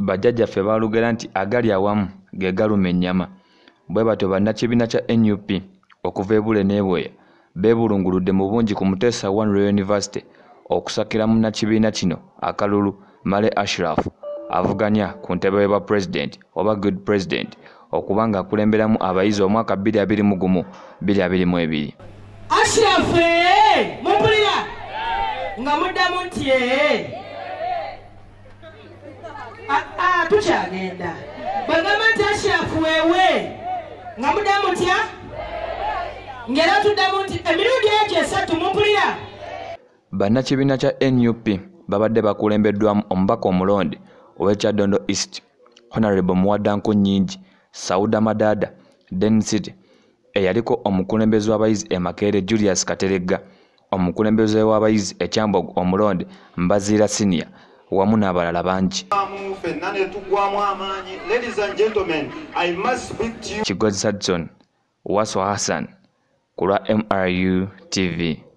bajjajjaffe baalugera nti agali awamu ge galuma ennyama. Bwe batyo bannakibiina kya NUP okuva e Bule n'e beebulunguludde mu bungi ku Muteesa One Royal University okusakira munnakibiina kino akalulu Male Ashraf avuganya ku ntebe y'obwa president oba good president okuba ng'akulemberamu abayizi omwaka 2021-2022. Ashraf mumpulira nga muddamu nti tukyagenda bwegamba nti Ashraf weewe nga muddamu ntya ngera tuddamu nti emirundi egyo esatu mumpulira. Bannakibiina kya NUP babadde bakulembeddwamu omubaka omulonde ow'Ekyaddondo East Honorable Muwaddanku Nnyingi Sauda Madada Density eyaliko omukulembeze w'abayizi e Makerere Julius Kateregga, omukulembeze w'abayizi e Kyambogo omulonde Mbaziira Senior wamu n'abalala bangi. Kigozi Sadson, Waswa Hassan ku lwa MRU TV.